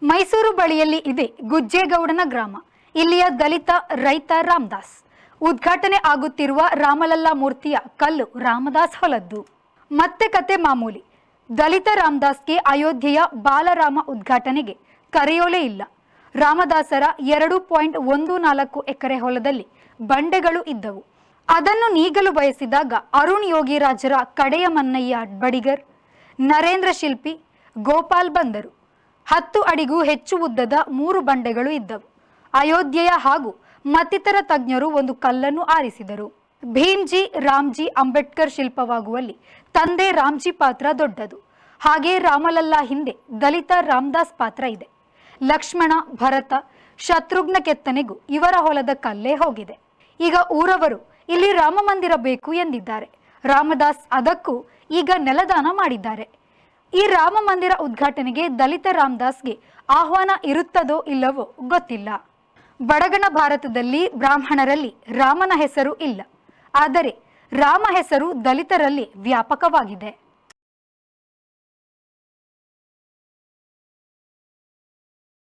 ಮೈಸೂರು ಬಳಿಯಲ್ಲಿ ಇದೆ ಗುಜ್ಜೇಗೌಡನ ಗ್ರಾಮ. ಇಲ್ಲಿಯ ದಲಿತ ರೈತ ರಾಮದಾಸ್. ಉದ್ಘಾಟನೆ ಆಗುತ್ತಿರುವ ರಾಮಲಲ್ಲಾ ಮೂರ್ತಿಯ ಕಲ್ಲು ರಾಮದಾಸ್ ಹೊಲದ್ದು. ಮತ್ತೆ ಕತೆ ಮಾಮೂಲಿ. ದಲಿತ ರಾಮದಾಸ್ಗೆ ಅಯೋಧ್ಯೆಯ ಬಾಲರಾಮ ಉದ್ಘಾಟನೆಗೆ ಕರೆಯೋಲೆ ಇಲ್ಲ. ರಾಮದಾಸರ 2.14 ಎಕರೆ ಹೊಲದಲ್ಲಿ ಬಂಡೆಗಳು ಇದ್ದವು. ಅದನ್ನು ನೀಗಲು ಬಯಸಿದಾಗ ಅರುಣ್ ಯೋಗಿರಾಜರ ಕಡೆಯ ಮನ್ನಯ್ಯ ಬಡಿಗರ್, ನರೇಂದ್ರ ಶಿಲ್ಪಿ, ಗೋಪಾಲ್ ಬಂದರು. 10 ಅಡಿಗೂ ಹೆಚ್ಚು ಉದ್ದದ 3 ಬಂಡೆಗಳು ಇದ್ದವು. ಅಯೋಧ್ಯೆಯ ಹಾಗೂ ಮತ್ತಿತರ ತಜ್ಞರು ಒಂದು ಕಲ್ಲನ್ನು ಆರಿಸಿದರು. ಭೀಮ್ಜಿ ರಾಮ್ಜಿ ಅಂಬೇಡ್ಕರ್ ಶಿಲ್ಪವಾಗುವಲ್ಲಿ ತಂದೆ ರಾಮ್ಜಿ ಪಾತ್ರ ದೊಡ್ಡದು. ಹಾಗೆ ರಾಮಲಲ್ಲಾ ಹಿಂದೆ ದಲಿತ ರಾಮದಾಸ್ ಪಾತ್ರ ಇದೆ. ಲಕ್ಷ್ಮಣ, ಭರತ, ಶತ್ರುಘ್ನ ಕೆತ್ತನೆಗೂ ಇವರ ಹೊಲದ ಕಲ್ಲೇ ಹೋಗಿದೆ. ಈಗ ಊರವರು ಇಲ್ಲಿ ರಾಮ ಮಂದಿರ ಬೇಕು ಎಂದಿದ್ದಾರೆ. ರಾಮದಾಸ್ ಅದಕ್ಕೂ ಈಗ ನೆಲದಾನ ಮಾಡಿದ್ದಾರೆ. ಈ ರಾಮ ಮಂದಿರ ಉದ್ಘಾಟನೆಗೆ ದಲಿತ ರಾಮದಾಸ್ಗೆ ಆಹ್ವಾನ ಇರುತ್ತದೋ ಇಲ್ಲವೋ ಗೊತ್ತಿಲ್ಲ. ಬಡಗಣ ಭಾರತದಲ್ಲಿ ಬ್ರಾಹ್ಮಣರಲ್ಲಿ ರಾಮನ ಹೆಸರು ಇಲ್ಲ. ಆದರೆ ರಾಮ ಹೆಸರು ದಲಿತರಲ್ಲಿ ವ್ಯಾಪಕವಾಗಿದೆ.